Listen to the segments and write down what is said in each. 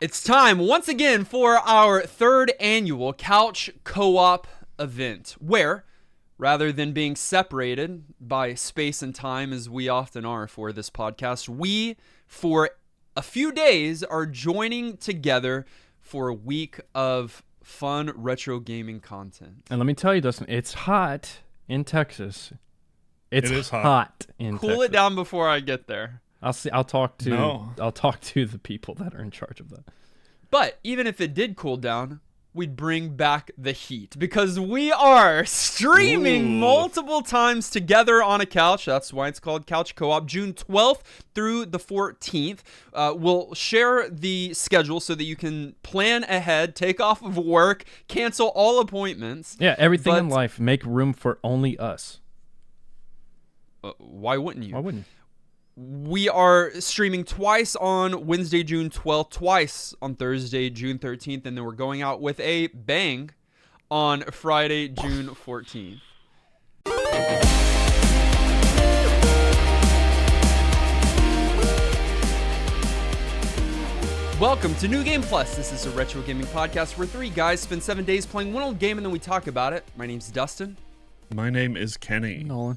It's time once again for our third annual Couch Co-op event, where, rather than being separated by space and time as we often are for this podcast, we, for a few days, are joining together for a week of fun retro gaming content. And let me tell you, Dustin, it's hot in Texas. It is hot in Texas. Cool it down before I get there. I'll talk to the people that are in charge of that. But even if it did cool down, we'd bring back the heat because we are streaming multiple times together on a couch. That's why it's called Couch Co-op. June 12th through the 14th. We'll share the schedule so that you can plan ahead, take off of work, cancel all appointments. Yeah, everything in life, make room for only us. Why wouldn't you? Why wouldn't you? We are streaming twice on Wednesday, June 12th, twice on Thursday, June 13th, and then we're going out with a bang on Friday, June 14th. Welcome to New Game Plus. This is a retro gaming podcast where three guys spend 7 days playing one old game and then we talk about it. My name's Dustin. My name is Kenny. Nolan.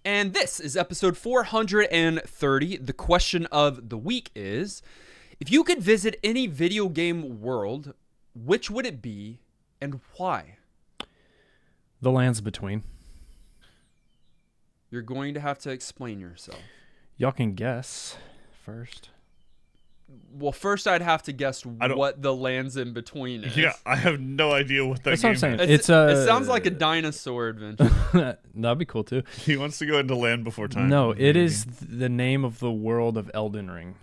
And this is episode 430. The question of the week is, if you could visit any video game world, which would it be and why? The Lands Between. You're going to have to explain yourself. Y'all can guess first. Well, first I'd have to guess what the Lands in Between is. Yeah, I have no idea what that That's game what I'm saying. is. It sounds like a dinosaur adventure. That'd be cool too. He wants to go into Land Before Time. No, it is the name of the world of Elden Ring.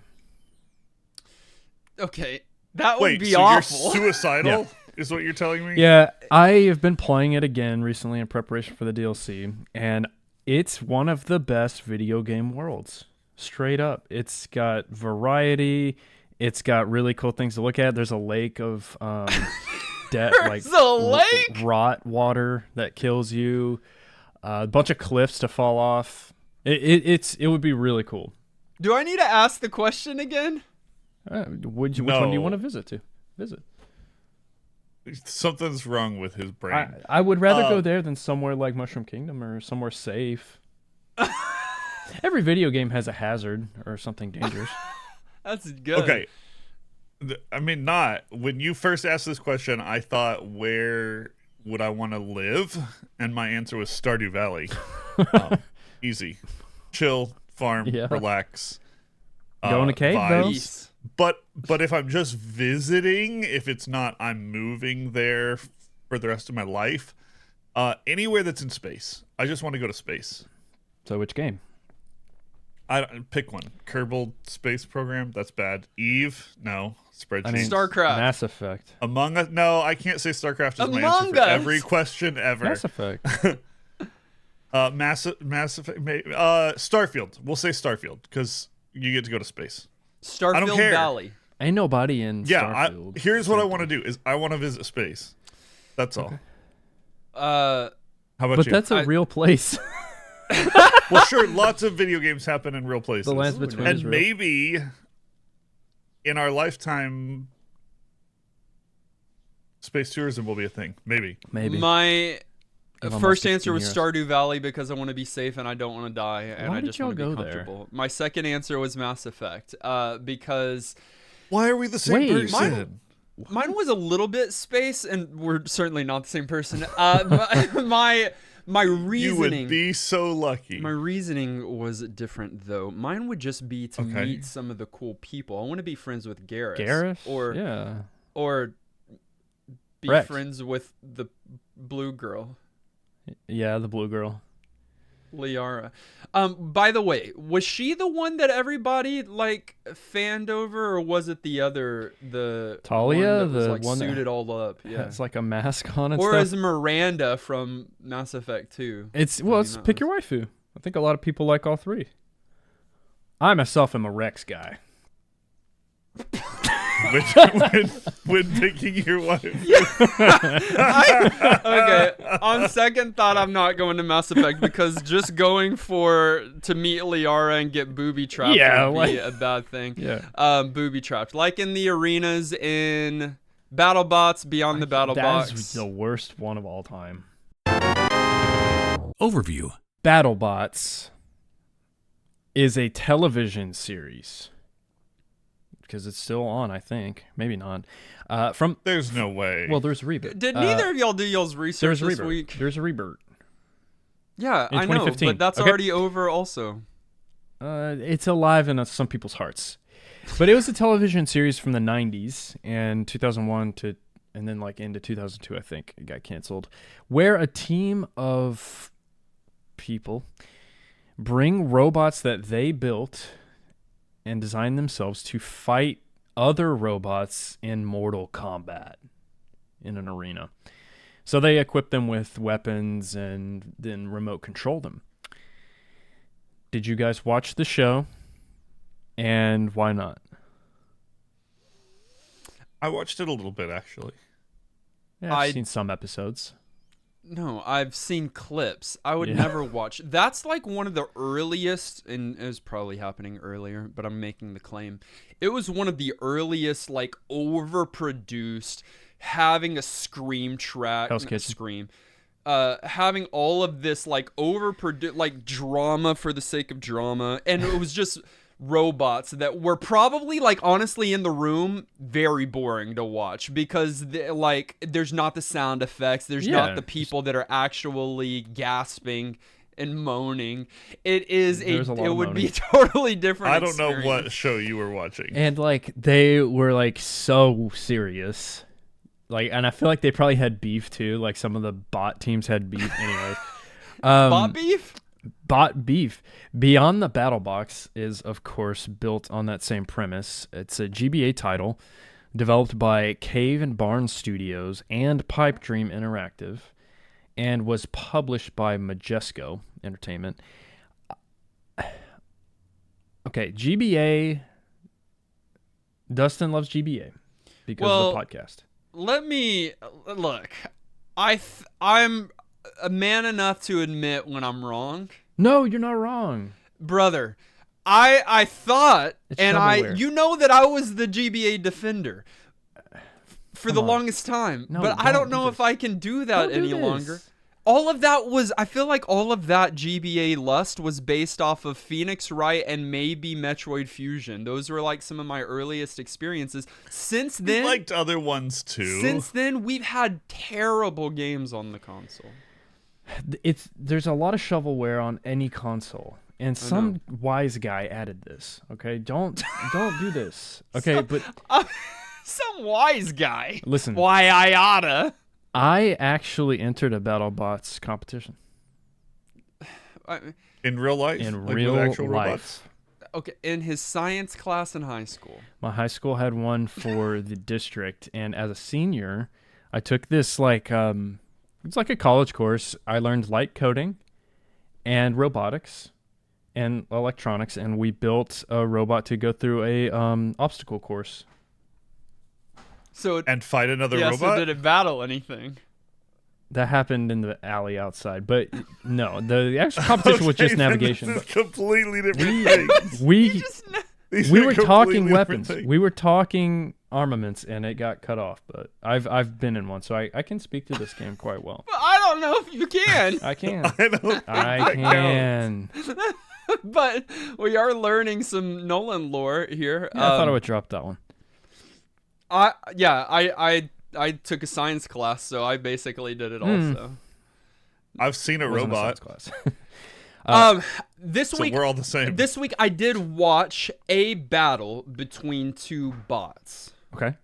Okay, that would be so awful. You're suicidal, is what you're telling me? Yeah, I have been playing it again recently in preparation for the DLC, and it's one of the best video game worlds. Straight up. It's got variety. It's got really cool things to look at. There's a lake of rot water that kills you. A bunch of cliffs to fall off. It would be really cool. Do I need to ask the question again? Which one do you want to visit? Something's wrong with his brain. I would rather go there than somewhere like Mushroom Kingdom or somewhere safe. Every video game has a hazard or something dangerous. That's good. Okay. I mean, when you first asked this question, I thought, where would I want to live? And my answer was Stardew Valley. Easy. Chill, farm, relax. Go in a cave, vibes. Though? But if I'm just visiting, if it's not I'm moving there for the rest of my life, anywhere that's in space. I just want to go to space. So which game? I don't pick one. Kerbal Space Program. That's bad. Eve. No. Spreadsheet. I mean, StarCraft. Mass Effect. Among Us. No, I can't say StarCraft is my answer for every question ever. Mass Effect. Mass Effect. Starfield. We'll say Starfield because you get to go to space. Starfield I don't care. Valley. Ain't nobody in Starfield. Here's what I want to do: is I want to visit space. That's all. How about you? But that's a real place. Well, sure. Lots of video games happen in real places. The Lands Between and is real. Maybe in our lifetime, space tourism will be a thing. Maybe. My first answer was Stardew Valley because I want to be safe and I don't want to die and I just want to be comfortable. There? My second answer was Mass Effect because... Why are we the same person? Mine was a little bit space, and we're certainly not the same person. My reasoning... You would be so lucky. My reasoning was different, though. Mine would just be to meet some of the cool people. I want to be friends with Garrus. Or be Rex. friends with the blue girl. Yeah, the blue girl. Liara. By the way, was she the one that everybody fanned over, or was it the other, the Talia, one that was, the one suited all up? Yeah, it's like a mask on and or stuff. is Miranda from Mass Effect 2? It's pick your waifu. I think a lot of people like all three. I myself am a Rex guy. when picking your wife. Okay, on second thought, I'm not going to Mass Effect because just going to meet Liara and get booby trapped would be a bad thing. Yeah. Booby trapped, like in the arenas in BattleBots, Beyond the BattleBox. That is the worst one of all time. Overview. BattleBots is a television series because it's still on, I think. Maybe not. There's no way. Well, there's a reboot. Did neither of y'all do y'all's research this week? There's a reboot. Yeah, In I know, 2015. but that's already over also. It's alive in some people's hearts. But it was a television series from the 90s and 2001 and then like into 2002, I think it got canceled, where a team of people bring robots that they built and designed themselves to fight other robots in Mortal Kombat in an arena. So they equip them with weapons and then remote control them. Did you guys watch the show? And why not? I watched it a little bit, actually. Yeah, I've seen some episodes. No, I've seen clips. I would never watch. That's like one of the earliest, and it was probably happening earlier, but I'm making the claim. It was one of the earliest, like, overproduced, having a scream track. Hell's Kitchen. Scream. Having all of this, like, overproduced, like, drama for the sake of drama. And it was just robots that were probably, like, honestly in the room very boring to watch because there's not the sound effects, there's not the people that are actually gasping and moaning. It would be totally different. I don't know what show you were watching. And like they were like so serious. Like, and I feel like they probably had beef too. Like some of the bot teams had beef anyway. Bot beef? Bot beef. Beyond the BattleBox is, of course, built on that same premise. It's a GBA title developed by Cave and Barn Studios and Pipe Dream Interactive and was published by Majesco Entertainment. Okay, GBA. Dustin loves GBA because of the podcast. Let me look. I'm a man enough to admit when I'm wrong. No, you're not wrong, brother. I thought, it's and shovelware. you know that I was the GBA defender for the longest time, but I don't know if I can do that any longer. All of that I feel like all of that GBA lust was based off of Phoenix Wright and maybe Metroid Fusion. Those were like some of my earliest experiences. Since then, you liked other ones too. Since then, we've had terrible games on the console. There's a lot of shovelware on any console, and some wise guy added this. Okay, don't do this. Okay, but some wise guy. Listen, why I oughta. I actually entered a BattleBots competition. In real life? In like real with actual life. Robots? Okay, in his science class in high school. My high school had one for the district, and as a senior, I took this it's like a college course. I learned light coding and robotics and electronics, and we built a robot to go through a obstacle course. And fight another robot? So did it battle anything? That happened in the alley outside, but no, the actual competition was just navigation. This is completely different things. We were talking weapons. We were talking armaments, and it got cut off. But I've been in one, so I can speak to this game quite well. But I don't know if you can. I can. I can. But we are learning some Nolan lore here. Yeah, I thought I would drop that one. I took a science class, so I basically did it also. I've seen a robot. Class. This week we're all the same. This week I did watch a battle between two bots. Okay.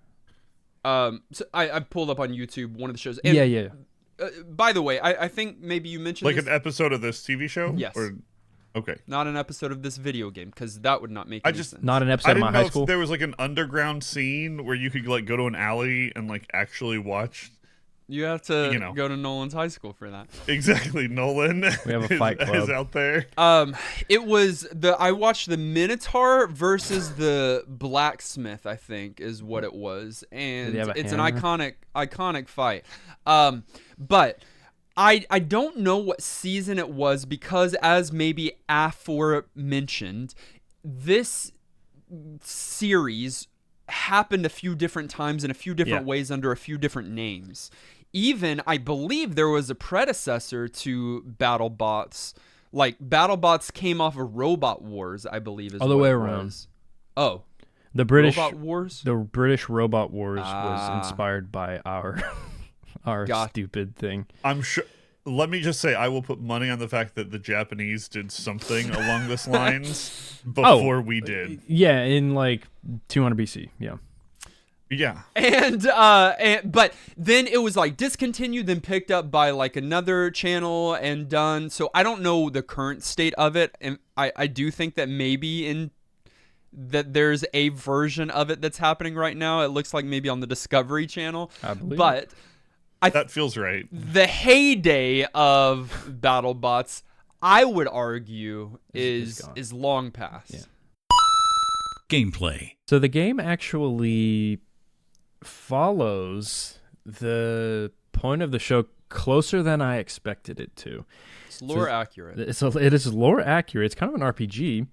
So I pulled up on YouTube one of the shows. And, yeah. By the way, I think maybe you mentioned like this. an episode of this TV show? Yes. Okay. Not an episode of this video game, because that would not make any sense. Not an episode of my high school. There was like an underground scene where you could like go to an alley and like actually watch You have to You know. go to Nolan's high school for that. Exactly, Nolan. We have a fight club. is out there. It was I watched the Minotaur versus the Blacksmith, I think is what it was, and Did he have a it's hammer? an iconic fight. But I don't know what season it was because, as maybe aforementioned, this series happened a few different times in a few different ways under a few different names. Even, I believe there was a predecessor to BattleBots. Like, BattleBots came off of Robot Wars, I believe is Other what way it around. was. Oh. The British Robot Wars? The British Robot Wars was inspired by our stupid thing. I'm sure. Let me just say, I will put money on the fact that the Japanese did something along this lines before we did. Yeah, in like 200 BC. Yeah. Yeah. And but then it was like discontinued, then picked up by like another channel and done. So I don't know the current state of it, and I do think that maybe that there's a version of it that's happening right now. It looks like maybe on the Discovery Channel, I believe. but That feels right. the heyday of BattleBots, I would argue, is long past. Yeah. Gameplay. So the game actually follows the point of the show closer than I expected it to. It's lore accurate. It is lore accurate. It's kind of an RPG.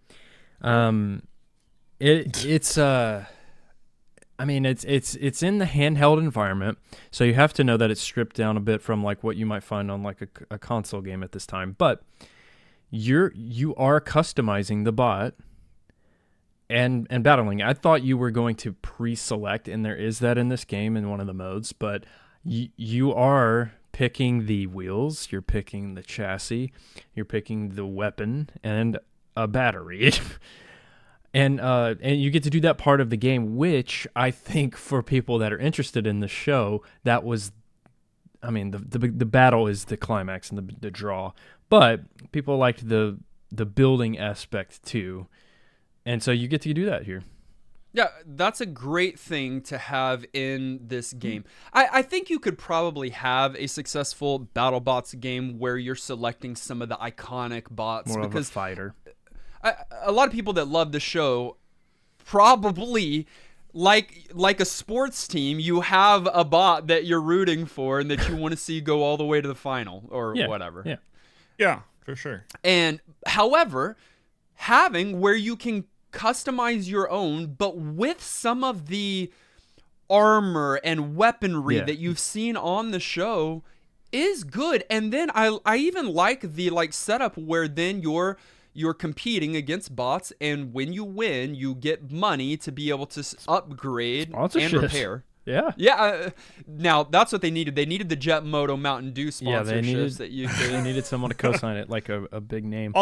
It's in the handheld environment, so you have to know that it's stripped down a bit from like what you might find on like a console game at this time. But you are customizing the bot and battling. I thought you were going to pre-select, and there is that in this game in one of the modes, but you are picking the wheels, you're picking the chassis, you're picking the weapon and a battery. And you get to do that part of the game, which I think for people that are interested in the show, that was, I mean, the battle is the climax and the draw. But people liked the building aspect too, and so you get to do that here. Yeah, that's a great thing to have in this game. I think you could probably have a successful BattleBots game where you're selecting some of the iconic bots. More because of a fighter. a lot of people that love the show probably, like a sports team, you have a bot that you're rooting for and that you want to see go all the way to the final or whatever. Yeah. Yeah, for sure. And however, having where you can customize your own, but with some of the armor and weaponry that you've seen on the show is good. And then I even like the setup where then you're competing against bots, and when you win, you get money to be able to upgrade and repair. Yeah. Yeah. Now that's what they needed. They needed the Jet Moto Mountain Dew sponsorships they needed someone to co-sign it, like a big name.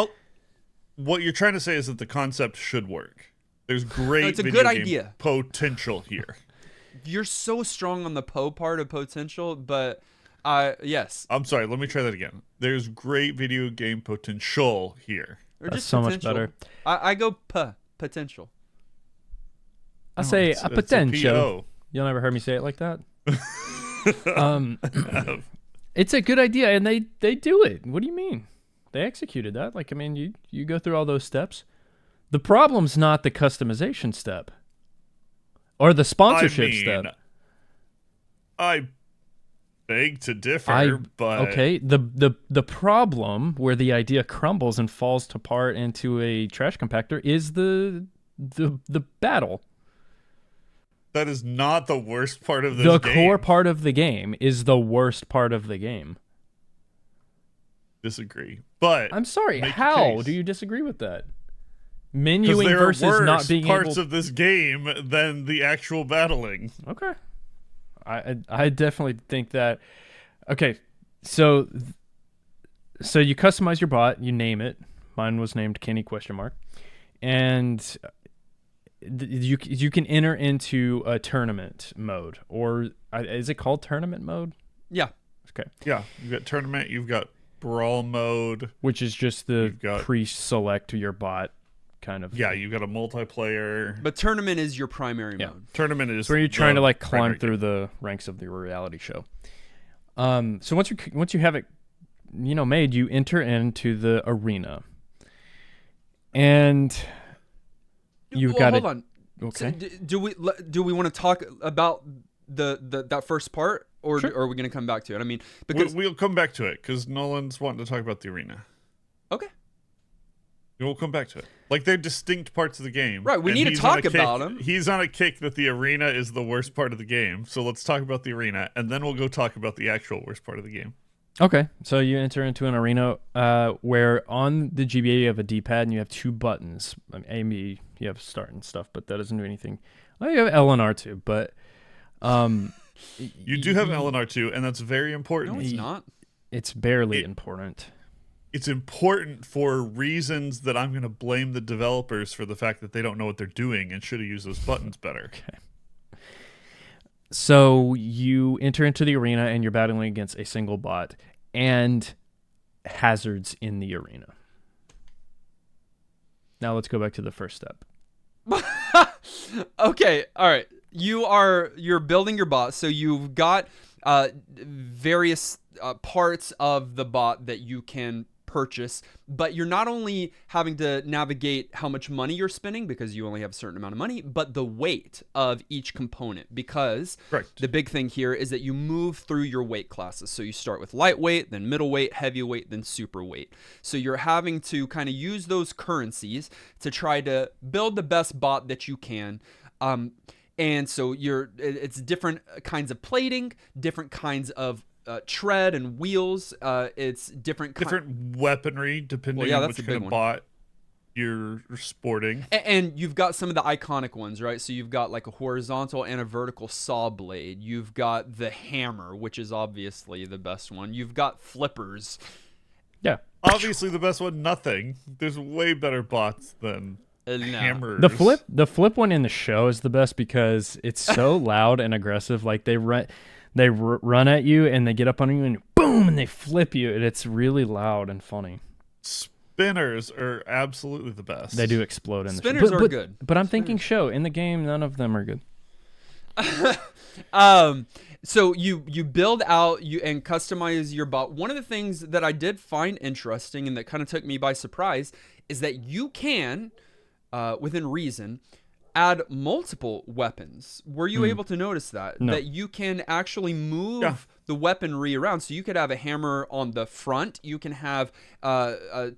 What you're trying to say is that the concept should work. There's great it's a video good game idea. Potential here. You're so strong on the part of potential, but yes. I'm sorry, let me try that again. There's great video game potential here. Or That's just so potential. much better. I go potential. I say it's a potential. PO. You'll never hear me say it like that. It's a good idea, and they do it. What do you mean? They executed that. Like, I mean, you go through all those steps. The problem's not the customization step or the sponsorship step. I beg to differ, but okay. The problem where the idea crumbles and falls apart into a trash compactor is the battle. that is not the worst part of this The game. core part of the game is the worst part of the game. Disagree, but I'm sorry. make a How case. do you disagree with that? Because Menuing there versus are worse not being parts able. of this game than the actual battling. Okay. I definitely think that. Okay, so you customize your bot, you name it. Mine was named Kenny ? And you can enter into a tournament mode, or is it called tournament mode? Yeah. Okay. Yeah, you've got tournament, you've got brawl mode, Which is just the You've got- pre-select your bot kind of. yeah, you've got a multiplayer. But tournament is your primary Yeah. mode. Tournament is where you're trying the to like climb primary through game. the ranks of the reality show. So once you have it, made, you enter into the arena, and you've got hold on. Okay. So do we want to talk about that first part, or Sure. are we going to come back to it? I mean, because We'll come back to it because Nolan's wanting to talk about the arena. okay, We'll come back to it. Like, they're distinct parts of the game. right. We and need to he's on talk a kick- about them. He's on a kick that the arena is the worst part of the game. So let's talk about the arena, and then we'll go talk about the actual worst part of the game. Okay, so you enter into an arena where on the GBA you have a D-pad and you have two buttons. I mean, A and B, you have start and stuff, but that doesn't do anything. Well, you have L and R2, but You do have L and R2, and that's very important. No, it's not. it's barely important. It's important for reasons that I'm going to blame the developers for the fact that they don't know what they're doing and should have used those buttons better. Okay. So you enter into the arena and you're battling against a single bot and hazards in the arena. Now let's go back to the first step. Okay, all right. You're building your bot, so you've got various parts of the bot that you can purchase, but you're not only having to navigate how much money you're spending because you only have a certain amount of money, but the weight of each component, because Correct. the big thing here is that you move through your weight classes. So you start with lightweight, then middleweight, heavyweight, then superweight. So you're having to kind of use those currencies to try to build the best bot that you can. And so it's different kinds of plating, different kinds of tread and wheels. It's different weaponry depending on that's which the big kind of one. bot you're sporting. And you've got some of the iconic ones, right? So you've got like a horizontal and a vertical saw blade. You've got the hammer, which is obviously the best one. You've got flippers. Yeah. Obviously, the best one, nothing. There's way better bots than No. hammers. The flip one in the show is the best because it's so loud and aggressive. Like they run at you and they get up on you and boom, and they flip you, and it's really loud and funny. Spinners are absolutely the best. They do explode in the Spinners show. are good. But I'm thinking show. In the game, none of them are good. So you build out and customize your bot. One of the things that I did find interesting and that kind of took me by surprise is that you can, within reason, add multiple weapons. Were you able to notice that? No. That you can actually move the weaponry around. So you could have a hammer on the front. You can have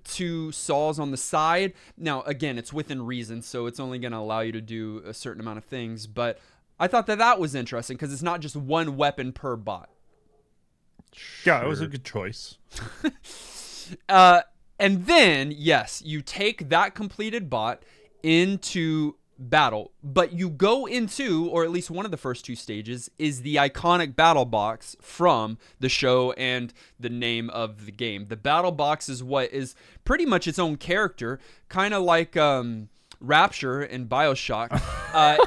two saws on the side. Now, again, it's within reason, so it's only going to allow you to do a certain amount of things. But I thought that was interesting because it's not just one weapon per bot. Yeah, it was a good choice. And then, yes, you take that completed bot into battle, but you go into, or at least one of the first two stages, is the iconic BattleBox from the show and the name of the game. The BattleBox is what is pretty much its own character, kind of like Rapture in BioShock.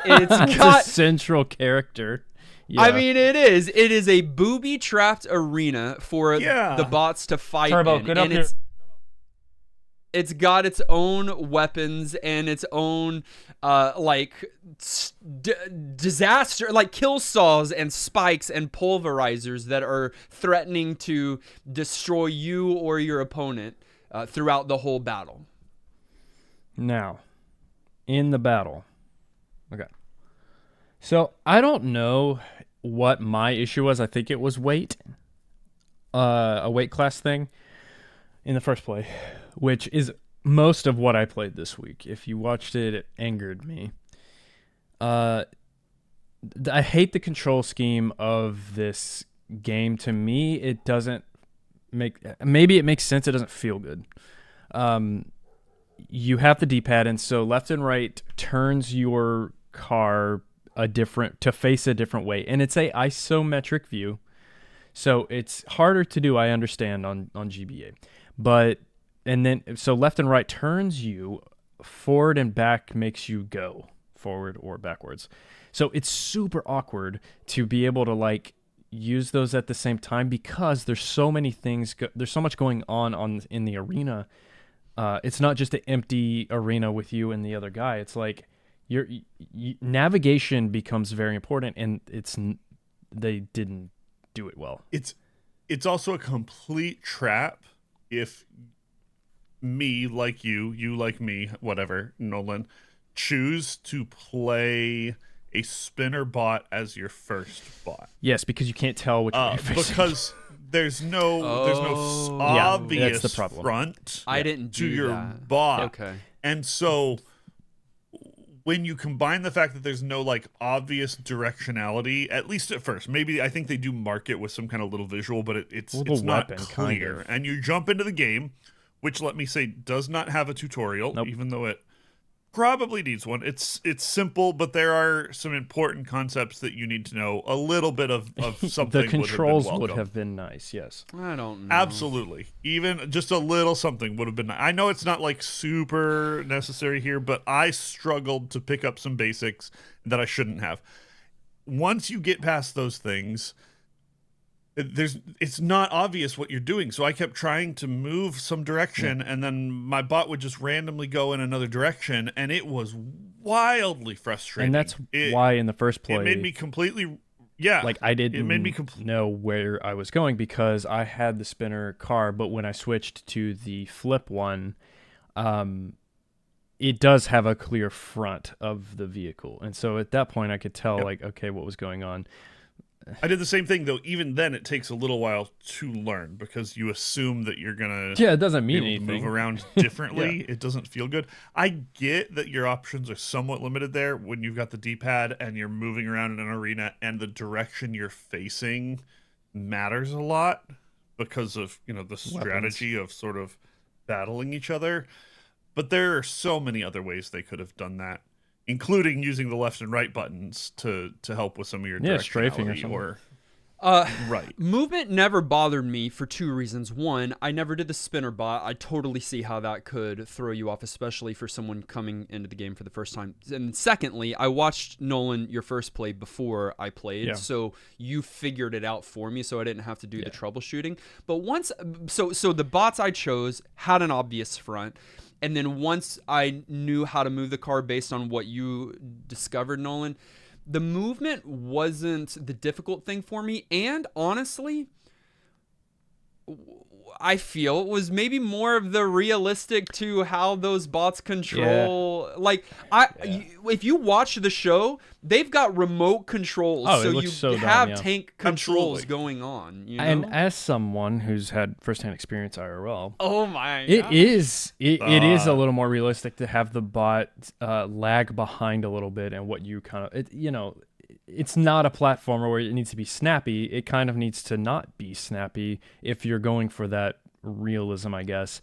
It's got a central character. Yeah. I mean, it is. It is a booby-trapped arena for the bots to fight in. Get and up here. It's got its own weapons and its own disaster, like kill saws and spikes and pulverizers that are threatening to destroy you or your opponent throughout the whole battle. Now, in the battle. Okay. So I don't know what my issue was. I think it was weight. A weight class thing in the first play, which is most of what I played this week. If you watched it, it angered me. I hate the control scheme of this game. To me, it doesn't maybe it makes sense. It doesn't feel good. You have the D-pad, and so left and right turns your car to face a different way, and it's a isometric view, so it's harder to do. I understand on GBA, so left and right turns you forward, and back makes you go forward or backwards. So it's super awkward to be able to use those at the same time because there's so many things. There's so much going on in the arena. It's not just an empty arena with you and the other guy. It's like your navigation becomes very important, and they didn't do it well. It's it's also a complete trap if me, like you like me, whatever, Nolan, choose to play a spinner bot as your first bot. Yes, because you can't tell which way you're facing. Because there's no Oh. obvious that's the problem. front I didn't to do your that. bot. Okay. And so when you combine the fact that there's no like obvious directionality, at least at first, maybe I think they do mark it with some kind of little visual, but it's not weapon, clear. kind of. And you jump into the game, which let me say does not have a tutorial, Nope. even though it probably needs one. It's simple, but there are some important concepts that you need to know. A little bit of something. The controls would welcome. have been nice, yes. I don't know. Absolutely. Even just a little something would have been nice. I know it's not like super necessary here, but I struggled to pick up some basics that I shouldn't have. Once you get past those things, it's not obvious what you're doing. So I kept trying to move some direction, and then my bot would just randomly go in another direction, and it was wildly frustrating. And that's why in the first play, it made me completely I didn't it made me know where I was going because I had the spinner car, but when I switched to the flip one, it does have a clear front of the vehicle. And so at that point I could tell okay, what was going on. I did the same thing, though. Even then, it takes a little while to learn because you assume that you're gonna it doesn't mean be able to anything. move around differently. It doesn't feel good. I get that your options are somewhat limited there when you've got the D-pad and you're moving around in an arena, and the direction you're facing matters a lot because of the strategy of sort of battling each other. But there are so many other ways they could have done that, including using the left and right buttons to help with some of your strafing or directionality something. right. Movement never bothered me for two reasons. One, I never did the spinner bot. I totally see how that could throw you off, especially for someone coming into the game for the first time. And secondly, I watched Nolan your first play before I played, so you figured it out for me, so I didn't have to do the troubleshooting. But once, so the bots I chose had an obvious front. And then once I knew how to move the car based on what you discovered, Nolan, the movement wasn't the difficult thing for me. And honestly, I feel it was maybe more of the realistic to how those bots control. If you watch the show, they've got remote controls, so you have tank controls going on. And as someone who's had firsthand experience IRL, oh my, it is a little more realistic to have the bot lag behind a little bit, and what you kind of it's not a platformer where it needs to be snappy. It kind of needs to not be snappy if you're going for that realism, I guess.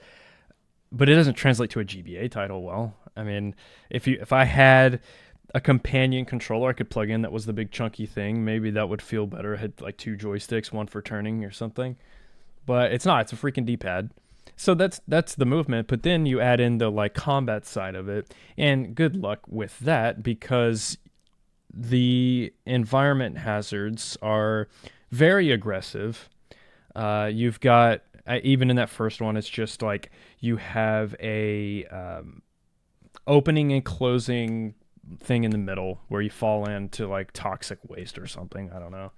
But it doesn't translate to a GBA title well. I mean, if I had a companion controller I could plug in that was the big chunky thing, maybe that would feel better. It had like two joysticks, one for turning or something. But it's not. It's a freaking D-pad. So that's the movement, but then you add in the like combat side of it, and good luck with that because the environment hazards are very aggressive. You've got even in that first one, it's just like you have a opening and closing thing in the middle where you fall into like toxic waste or something. I don't know.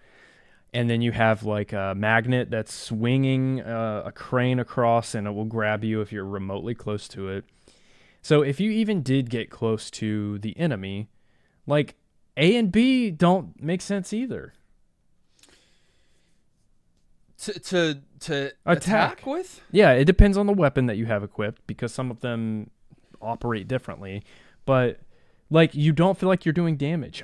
And then you have like a magnet that's swinging a crane across, and it will grab you if you're remotely close to it. So if you even did get close to the enemy, like A and B don't make sense either. To attack with? Yeah, it depends on the weapon that you have equipped because some of them operate differently. But like you don't feel like you're doing damage.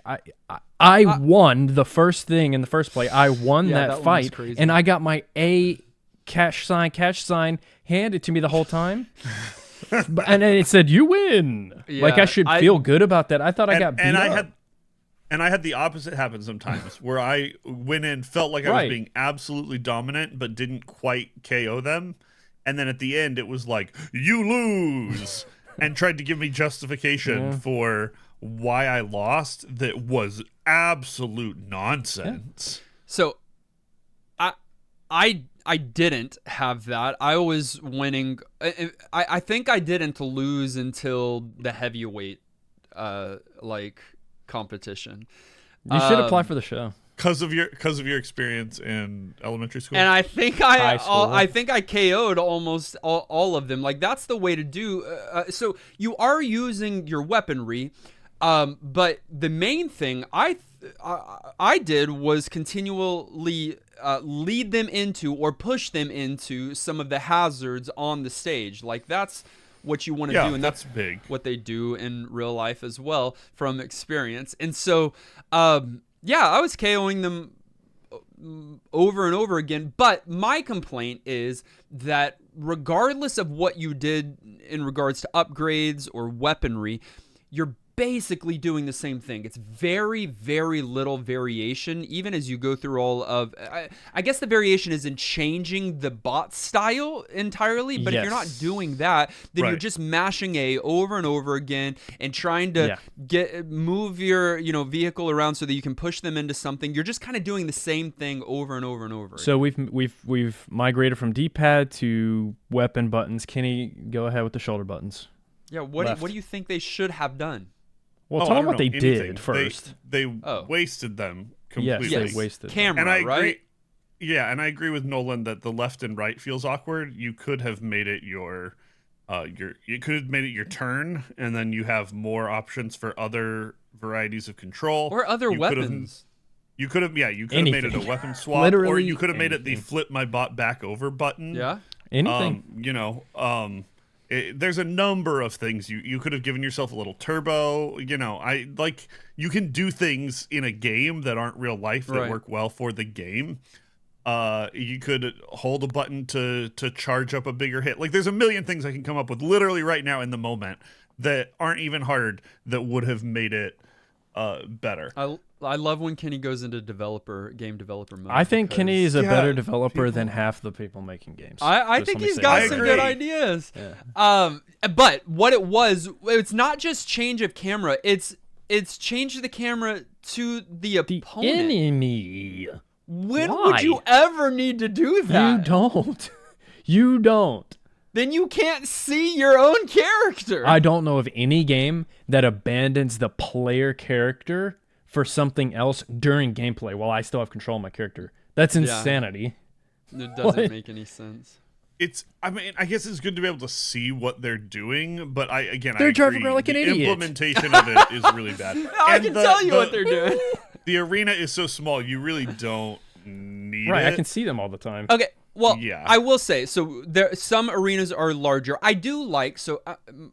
I won the first thing in the first play. I won that fight, and I got my A cash sign handed to me the whole time. And then it said, "You win." Yeah, like I should feel good about that. I thought I got beat up. I had the opposite happen sometimes, where I went in, felt like I was being absolutely dominant, but didn't quite KO them. And then at the end, it was like, "You lose," and tried to give me justification for why I lost. That was absolute nonsense. Yeah. So, I didn't have that. I was winning. I think I didn't lose until the heavyweight, competition. You should apply for the show. because of your experience in elementary school. And I think High school. I think I KO'd almost all of them. Like that's the way to do. So you are using your weaponry, but the main thing I did was continually lead them into or push them into some of the hazards on the stage. Like that's what you want to do, and that's big. what they do in real life as well from experience. And so, I was KOing them over and over again. But my complaint is that regardless of what you did in regards to upgrades or weaponry, you're basically doing the same thing. It's very, very little variation, even as you go through all of... I guess the variation is in changing the bot style entirely, but if you're not doing that, then you're just mashing A over and over again and trying to move your vehicle around so that you can push them into something. You're just kind of doing the same thing over and over and over So again. we've migrated from D-pad to weapon buttons. Kenny, go ahead with the shoulder buttons. Yeah, what do you think they should have done? Well, tell them what they did first. They wasted them completely. Yes, they wasted camera, and I agree, right? Yeah, and I agree with Nolan that the left and right feels awkward. You could have made it your turn, and then you have more options for other varieties of control Or other weapons. You could have made it a weapon swap, Literally or you could have made it the anything. flip my bot back over button. Yeah. Anything. There's a number of things you could have given yourself a little turbo. You can do things in a game that aren't real life that work well for the game. You could hold a button to charge up a bigger hit. Like there's a million things I can come up with literally right now in the moment that aren't even hard that would have made it better. I love when Kenny goes into game developer mode. I think Kenny is a better developer people- than half the people making games. I Just think let me he's say got that. some agree. good ideas. Yeah. But what it's not just change of camera. It's change the camera to the opponent. Enemy. When Why? would you ever need to do that? You don't. You don't. Then you can't see your own character. I don't know of any game that abandons the player character for something else during gameplay while I still have control of my character. That's insanity. It doesn't make any sense. I guess it's good to be able to see what they're doing, but I They're agree. driving around like an the idiot. implementation of it is really bad. I can tell you what they're doing. The arena is so small, you really don't need Right, it. I can see them all the time. Okay, well, Yeah. I will say, so some arenas are larger. I do like,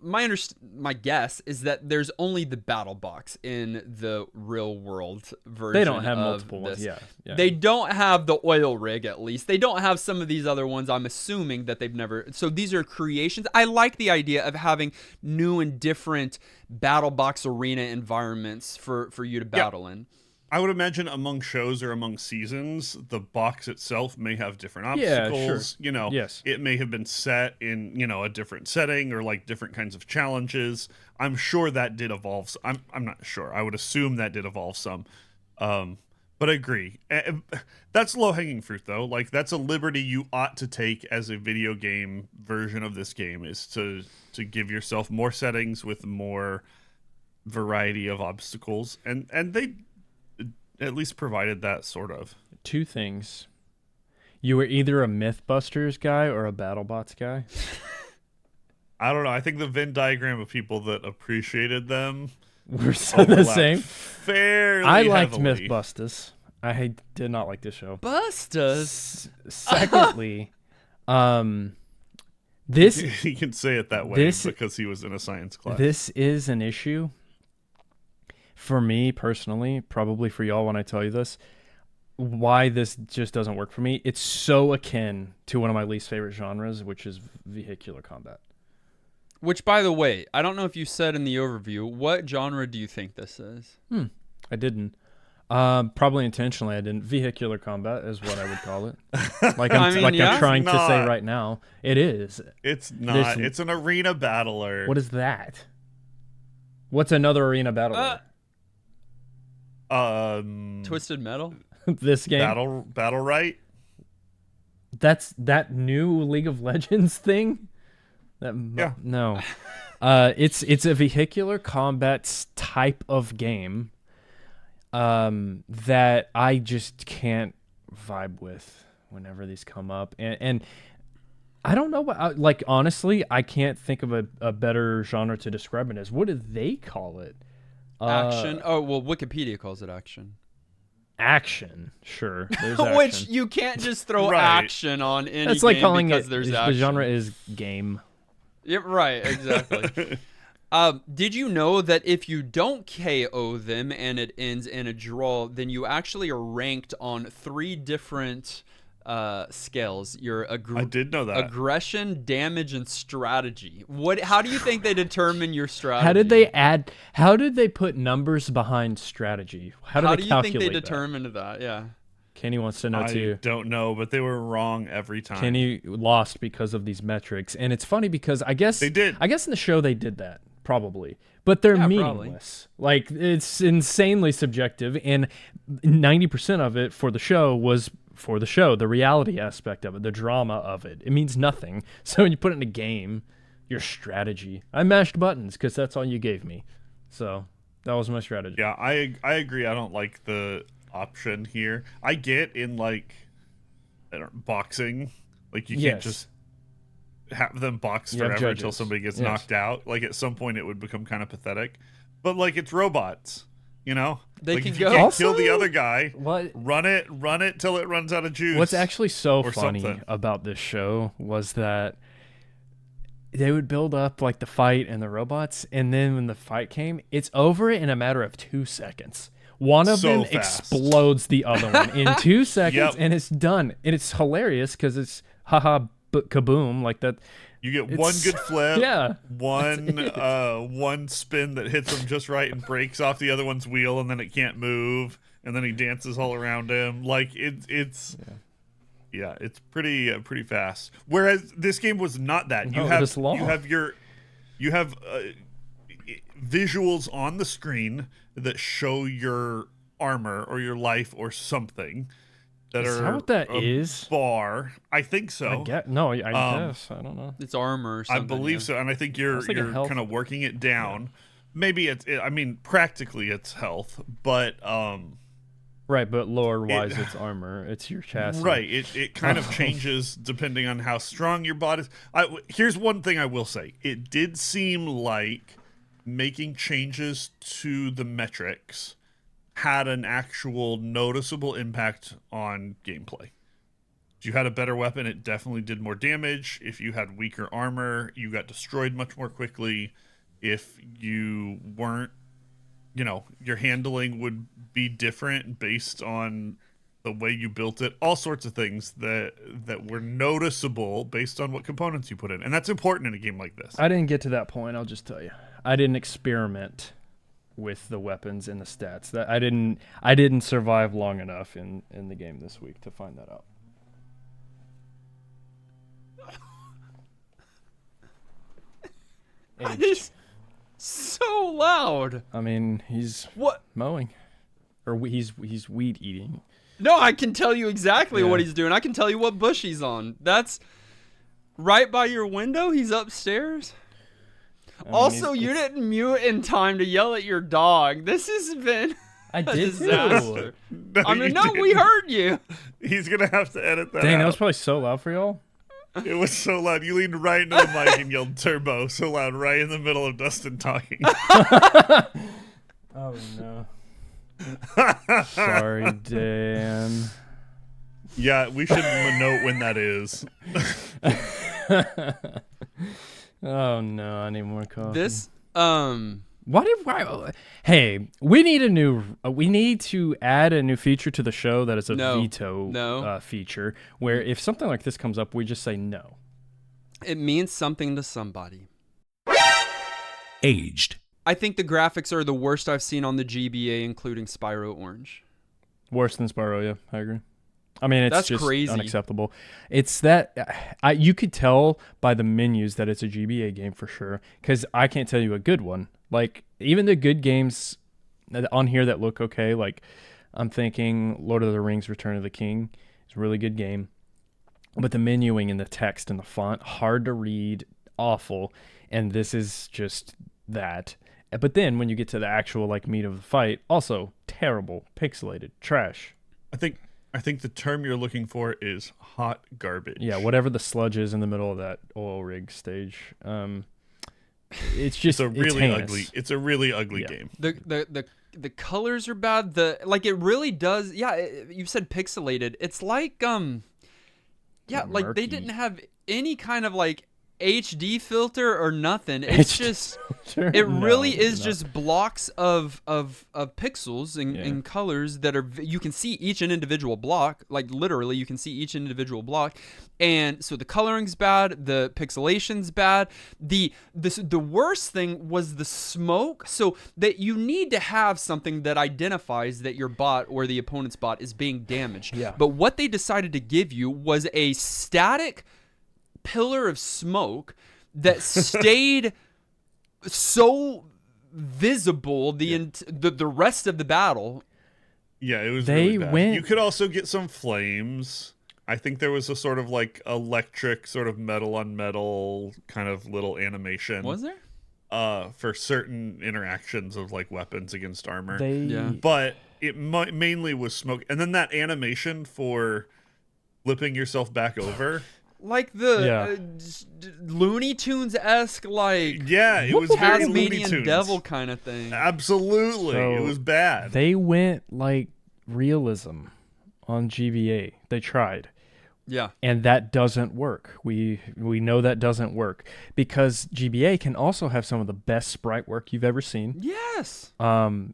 my guess is that there's only the BattleBox in the real world version. They don't have of multiple ones. this. Yeah. They don't have the oil rig, at least. They don't have some of these other ones. I'm assuming that they've never. So these are creations. I like the idea of having new and different BattleBox arena environments for you to battle in. I would imagine among shows or among seasons, the box itself may have different Yeah, obstacles. sure. Yes. It may have been set in, a different setting or like different kinds of challenges. I'm sure that did evolve. I'm not sure. I would assume that did evolve some. But I agree. That's low-hanging fruit, though. Like, that's a liberty you ought to take as a video game version of this game, is to give yourself more settings with more variety of obstacles. And they at least provided that, sort of. Two things. You were either a Mythbusters guy or a BattleBots guy. I don't know. I think the Venn diagram of people that appreciated them We're so the overlapped same. fairly I liked heavily. Mythbusters. I did not like this show. Bustas. Secondly, this He can say it that way This- because he was in a science class. this is an issue for me personally, probably for y'all when I tell you this. Why this just doesn't work for me? It's so akin to one of my least favorite genres, which is vehicular combat. Which, by the way, I don't know if you said in the overview, what genre do you think this is? I didn't. Probably intentionally, I didn't. Vehicular combat is what I would call it. Like I'm, I mean, yeah. I'm trying to say Not. right now. It is. It's not. There's- It's an arena battler. What is that? What's another arena battle? Twisted Metal? This game. battle right? That's that new League of Legends thing. Yeah. No. It's a vehicular combat type of game. that I just can't vibe with whenever these come up. And I don't know what, like, honestly, I can't think of a better genre to describe it as. What do they call it? Action. Oh, well, Wikipedia calls it action. Action, sure. There's action. Which you can't just throw Right. action on any That's like game calling because it, there's the action. genre is game. Yeah, right, exactly. Did you know that if you don't KO them and it ends in a draw, then you actually are ranked on 3 different scales? Your I did know that. aggression, damage, and strategy. How do you think they determine your strategy? How did they put numbers behind strategy? How do they you calculate think they that? determined that? Yeah. Kenny wants to know I too. don't know, but they were wrong every time. Kenny lost because of these metrics, and it's funny because I guess They did. I guess in the show they did that probably, but they're Yeah, meaningless. Like, it's insanely subjective, and 90% of it for the show was for the show, the reality aspect of it, the drama of it. It means nothing. So when you put it in a game, your strategy. I mashed buttons because that's all you gave me. So that was my strategy. Yeah, I agree. I don't like the option here. I get in, like, I don't know, boxing, like, you can't Yes. just have them box You have forever until judges. somebody gets Yes. knocked out. Like, at some point it would become kind of pathetic. But, like, it's robots, you know? They like, can if you go- can't Also- kill the other guy, What run it till it runs out of juice. What's actually so or funny something. about this show was that they would build up, like, the fight and the robots, and then when the fight came, it's over in a matter of 2 seconds. One of So them fast. explodes the other one in 2 seconds, Yep. and it's done. And it's hilarious because it's haha kaboom, like that. You get It's- one good flip, Yeah, one spin that hits him just right and breaks off the other one's wheel, and then it can't move, and then he dances all around him. Like, it's pretty fast. Whereas this game was not that. No, it was long. You have visuals on the screen that show your armor or your life or something. That Is are that what that a is? bar. I think so. I guess I don't know. It's armor or I something. believe yeah. so, and I think you're It's like a health- kind of working it down. Maybe I mean, practically it's health, but Right, but lore wise, it's armor. It's your chassis. right, it kind of changes depending on how strong your body is. Here's one thing I will say: it did seem like making changes to the metrics had an actual noticeable impact on gameplay. If you had a better weapon, it definitely did more damage. If you had weaker armor, you got destroyed much more quickly. If you weren't, your handling would be different based on the way you built it. All sorts of things that were noticeable based on what components you put in. And that's important in a game like this. I didn't get to that point, I'll just tell you. I didn't experiment with the weapons and the stats. That I didn't survive long enough in the game this week to find that out. It is so loud. I mean, he's What? mowing, or he's weed eating. No, I can tell you exactly Yeah. what he's doing. I can tell you what bush he's on. That's right by your window. He's upstairs. I mean, Also, you didn't mute in time to yell at your dog. This has been I a did disaster. No, I mean, you no, we didn't. heard you. He's going to have to edit that Dang, that out. was probably so loud for y'all. It was so loud. You leaned right into the mic and yelled turbo so loud right in the middle of Dustin talking. Oh no. Sorry, Dan. Yeah, we should note when that is. Oh no, I need more coffee. This, Hey, we need to add a new feature to the show that is a No. veto feature where if something like this comes up, we just say no. it means something to somebody. Aged. I think the graphics are the worst I've seen on the GBA, including Spyro Orange. Worse than Spyro, yeah, I agree. I mean, it's That's just crazy. unacceptable. It's that you could tell by the menus that it's a GBA game for sure, because I can't tell you a good one. Like, even the good games on here that look okay, like I'm thinking Lord of the Rings Return of the King is a really good game. But the menuing and the text and the font, hard to read, awful. And this is just that. But then when you get to the actual like meat of the fight, also terrible, pixelated, trash. I think the term you're looking for is hot garbage. Yeah, whatever the sludge is in the middle of that oil rig stage. It's just It's a really heinous. ugly. It's a really ugly game. The colors are bad. It really does. Yeah, you said pixelated. It's like like they Murky. didn't have any kind of like HD filter or nothing. It's just it really is just blocks of pixels and colors that are, you can see each an individual block, like literally you can see each individual block. And so the coloring's bad, the pixelation's bad. The worst thing was the smoke, so that you need to have something that identifies that your bot or the opponent's bot is being damaged. Yeah. But what they decided to give you was a static pillar of smoke that stayed so visible the rest of the battle. Yeah, it was They really bad. went- You could also get some flames. I think there was a sort of like electric, sort of metal on metal kind of little animation. Was there? For certain interactions of like weapons against armor. Yeah. But it mainly was smoke. And then that animation for flipping yourself back over. Like the Looney Tunes-esque, like Yeah, it was very Looney Tasmanian Tunes. devil kind of thing. Absolutely. So it was bad. They went like realism on GBA. They tried. Yeah. And that doesn't work. We know that doesn't work because GBA can also have some of the best sprite work you've ever seen. Yes.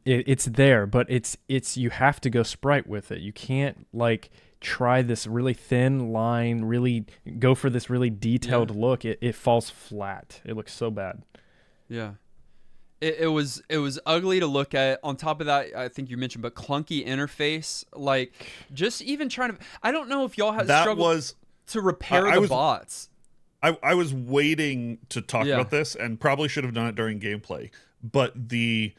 It's there, but it's you have to go sprite with it. You can't like try this really thin line, really go for this really detailed look. It falls flat. It looks so bad. Yeah. It was ugly to look at. On top of that, I think you mentioned, but clunky interface. Like, just even trying to, I don't know if y'all had struggled to repair the bots. I was waiting to talk Yeah. about this and probably should have done it during gameplay. But the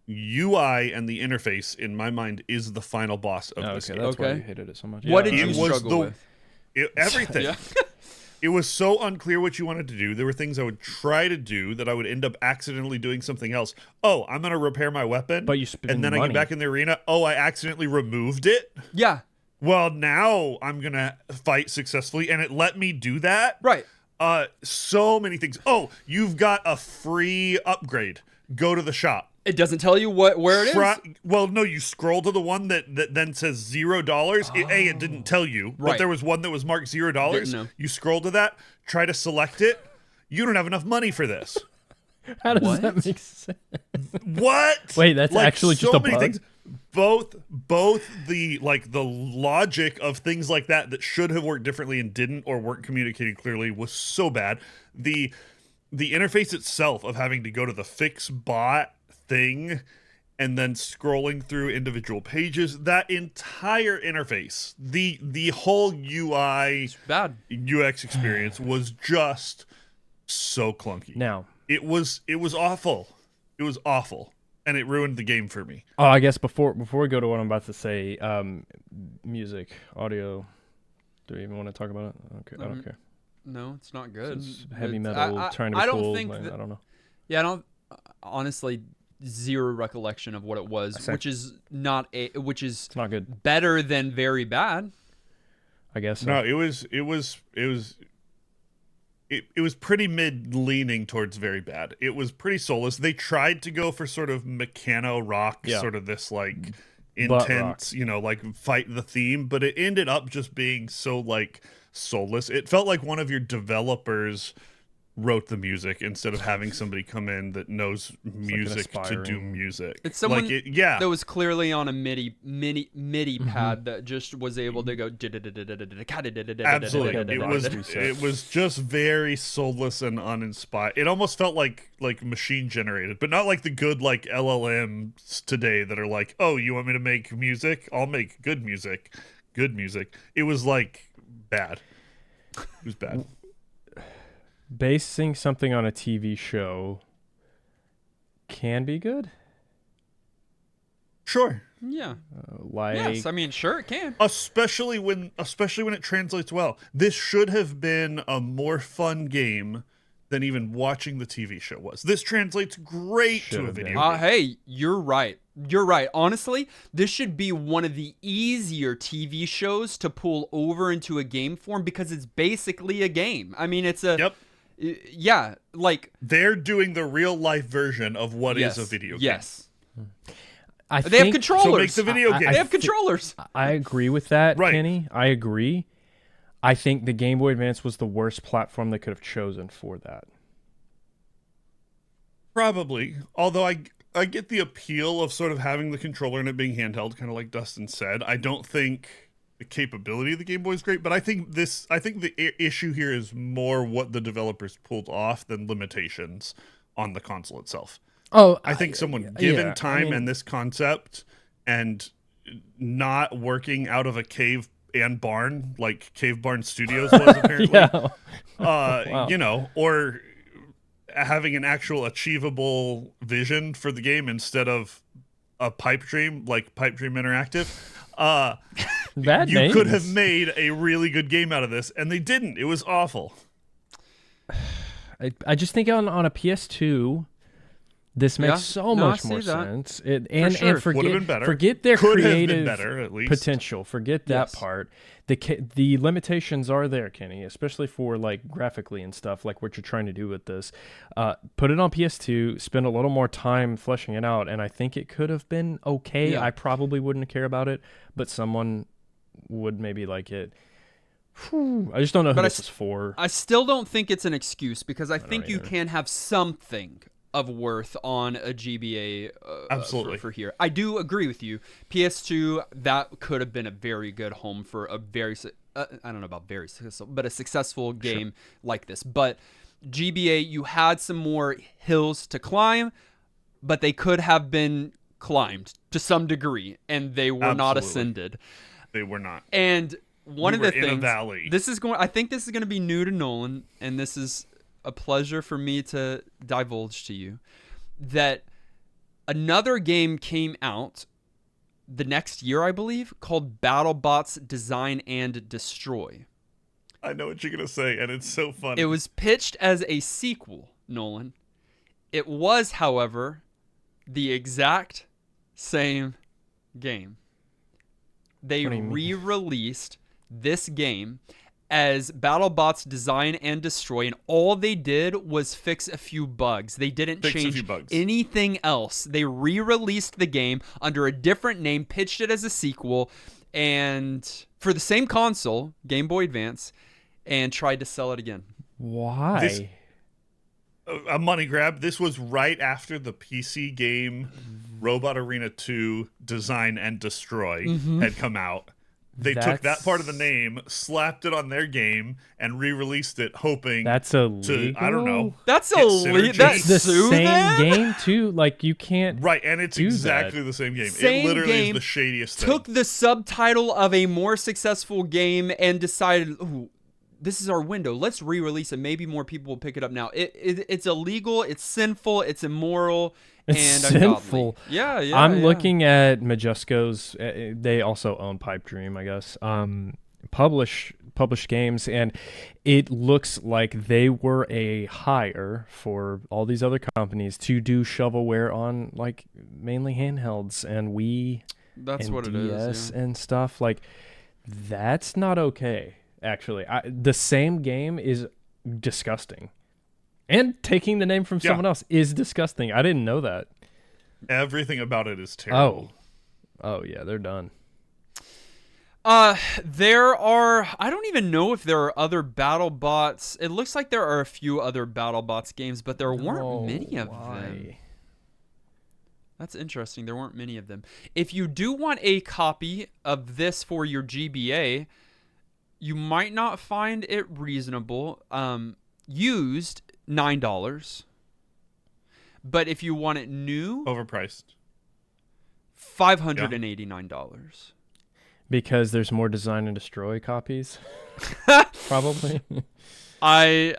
UI and the interface, in my mind, is the final boss of this game. That's why Okay. you hated it so much. What did It you was struggle with? Everything. Yeah. It was so unclear what you wanted to do. There were things I would try to do that I would end up accidentally doing something else. Oh, I'm going to repair my weapon. But you spend And then I money. get back in the arena. Oh, I accidentally removed it. Yeah. Well, now I'm going to fight successfully. And it let me do that. Right. So many things. Oh, you've got a free upgrade. Go to the shop. It doesn't tell you where it is. Well, no, you scroll to the one that then says $0. It didn't tell you, but Right. there was one that was marked $0. Didn't know. You scroll to that, try to select it. You don't have enough money for this. How does What? that make sense? What? Wait, that's actually just so a many bug? things. Both the logic of things like that should have worked differently and didn't, or weren't communicated clearly, was so bad. The interface itself of having to go to the fix bot thing and then scrolling through individual pages, that entire interface, the whole UI Bad. UX experience was just so clunky. Now, It was awful. It was awful, and it ruined the game for me. I guess before we go to what I'm about to say, music, audio. Do we even want to talk about it? Okay, I don't care. No, it's not good. It's heavy It's- metal, trying to be I don't cool. think but that- I don't know. Yeah, I don't. Honestly, zero recollection of what it was, Exactly. which is It's not good. better than very bad. I guess. So. No, it was pretty mid, leaning towards very bad. It was pretty soulless. They tried to go for sort of mechano rock, Yeah. sort of this like Butt intense, like fight the theme, but it ended up just being so like soulless. It felt like one of your developers wrote the music instead of having somebody come in that knows music to do aspiring- music. It's someone yeah. that was clearly on a MIDI pad that just was able to go. Absolutely, Reset. it was just very soulless and uninspired. It almost felt like machine generated, but not like the good like LLMs today that are like, oh, you want me to make music? I'll make good music. Good music. It was like bad. It was bad. Basing something on a TV show can be good. Sure. Yeah. Like Yes, I mean, sure, it can. Especially when it translates well. This should have been a more fun game than even watching the TV show was. This translates great to a Should've video been. game. Hey, you're right. You're right. Honestly, this should be one of the easier TV shows to pull over into a game form because it's basically a game. I mean, it's a Yep. Yeah, like They're doing the real life version of what is a video game. Yes. I They have think controllers. So make the video game. They have controllers. I agree with that, Right. Kenny. I agree. I think the Game Boy Advance was the worst platform they could have chosen for that. Probably. Although I get the appeal of sort of having the controller and it being handheld, kind of like Dustin said. I don't think the capability of the Game Boy is great, but I think the issue here is more what the developers pulled off than limitations on the console itself. Oh, I think someone given yeah, time and this concept and not working out of a cave and barn like Cave Barn Studios was apparently. yeah. Wow. You know, or having an actual achievable vision for the game instead of a pipe dream like Pipe Dream Interactive. Bad You names. could have made a really good game out of this, and they didn't. It was awful. I just think on a PS2, this makes Yeah. so No, I much see more that. sense. sure. And Would've been better. forget their Could have creative been better, at least. potential. Forget that Yes. part. The limitations are there, Kenny, especially for like graphically and stuff, like what you're trying to do with this. Put it on PS2, spend a little more time fleshing it out, and I think it could have been okay. Yeah. I probably wouldn't care about it, but someone would maybe like it. Whew, I just don't know who But this is for. I still don't think it's an excuse because I think you either. can have something of worth on a GBA Absolutely. for here. I do agree with you. PS2, that could have been a very good home for a very I don't know about very successful, but a successful game like this. But GBA, you had some more hills to climb, but they could have been climbed to some degree, and they were not Absolutely. ascended. They were not. And one We of the were in a things, valley. I think this is going to be new to Nolan, and this is a pleasure for me to divulge to you that another game came out the next year, I believe, called BattleBots Design and Destroy. I know what you're going to say, and it's so funny. It was pitched as a sequel, Nolan. It was, however, the exact same game. They What do you mean? re-released this game as BattleBots Design and Destroy, and all they did was fix a few bugs. They didn't Fix a few change bugs. anything else. They re-released the game under a different name, pitched it as a sequel, and for the same console, Game Boy Advance, and tried to sell it again. Why? This- a money grab. This was right after the PC game Robot Arena 2 Design and Destroy had come out. They took that That's- part of the name, slapped it on their game, and re-released it, hoping That's illegal. to, I don't know. That's Get illegal. synergy. That's The sue same them? game too. Like you can't. Right, and it's do exactly that. the same game. Same it literally game, is the shadiest thing. Took the subtitle of a more successful game and decided, ooh, this is our window. Let's re-release it. Maybe more people will pick it up now. It's illegal. It's sinful. It's immoral. It's and ungodly. sinful. Yeah. I'm yeah. looking at Majesco's. They also own Pipe Dream, I guess. Publish games, and it looks like they were a hire for all these other companies to do shovelware on like mainly handhelds and Wii That's and what it DS is. Yeah. and stuff. Like that's not okay. Actually, the same game is disgusting. And taking the name from Yeah. someone else is disgusting. I didn't know that. Everything about it is terrible. Oh yeah, they're done. There are. I don't even know if there are other BattleBots. It looks like there are a few other BattleBots games, but there weren't many of them. That's interesting. There weren't many of them. If you do want a copy of this for your GBA, you might not find it reasonable. Used $9, but if you want it new, Overpriced. $589. Because there's more Design and Destroy copies, probably. I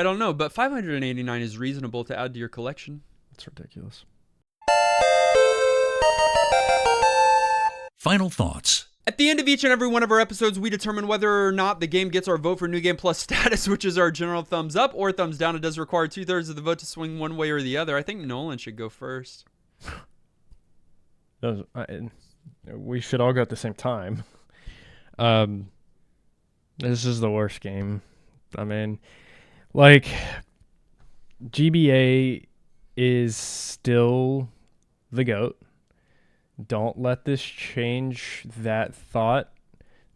don't know, but $589 is reasonable to add to your collection. That's ridiculous. Final thoughts. At the end of each and every one of our episodes, we determine whether or not the game gets our vote for New Game Plus status, which is our general thumbs up or thumbs down. It does require 2/3 of the vote to swing one way or the other. I think Nolan should go first. We should all go at the same time. This is the worst game. I mean, like, GBA is still the GOAT. Don't let this change that thought.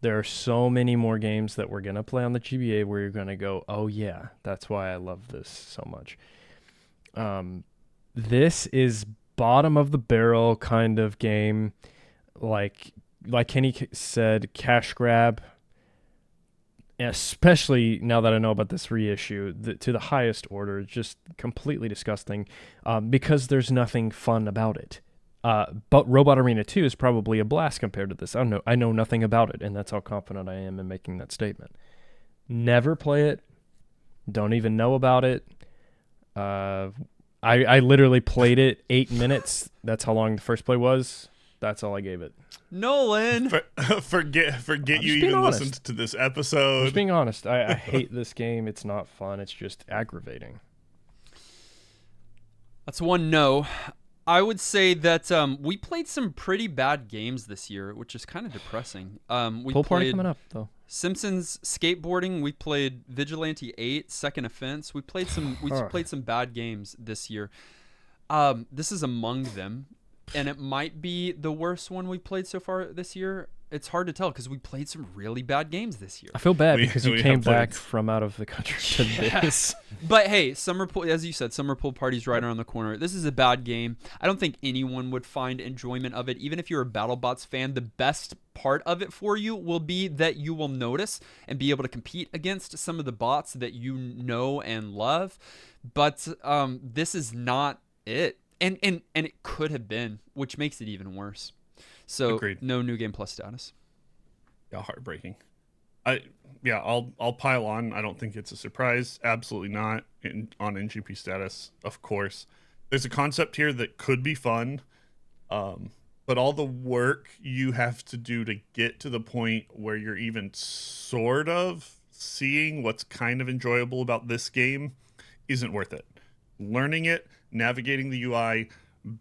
There are so many more games that we're going to play on the GBA where you're going to go, oh yeah, that's why I love this so much. This is bottom of the barrel kind of game. Like Kenny said, cash grab. Especially now that I know about this reissue, to the highest order, just completely disgusting because there's nothing fun about it. But Robot Arena 2 is probably a blast compared to this. I know nothing about it, and that's how confident I am in making that statement. Never play it. Don't even know about it. I literally played it 8 minutes. That's how long the first play was. That's all I gave it. Nolan! Forget you even listened to this episode. Just being honest, I hate this game. It's not fun. It's just aggravating. That's one no. I would say that we played some pretty bad games this year, which is kind of depressing. Pool Party coming up, though. Simpsons Skateboarding. We played Vigilante 8, Second Offense. We played some bad games this year. This is among them, and it might be the worst one we played so far this year. It's hard to tell because we played some really bad games this year. I feel bad because you came back from out of the country to this. But hey, Summer Pool, as you said, Summer Pool Party's right around the corner. This is a bad game. I don't think anyone would find enjoyment of it. Even if you're a BattleBots fan, the best part of it for you will be that you will notice and be able to compete against some of the bots that you know and love. But this is not it. And it could have been, which makes it even worse. So Agreed. No New Game Plus status. Yeah, heartbreaking. I'll pile on. I don't think it's a surprise. Absolutely not on NGP status, of course. There's a concept here that could be fun, but all the work you have to do to get to the point where you're even sort of seeing what's kind of enjoyable about this game isn't worth it. Learning it, navigating the UI,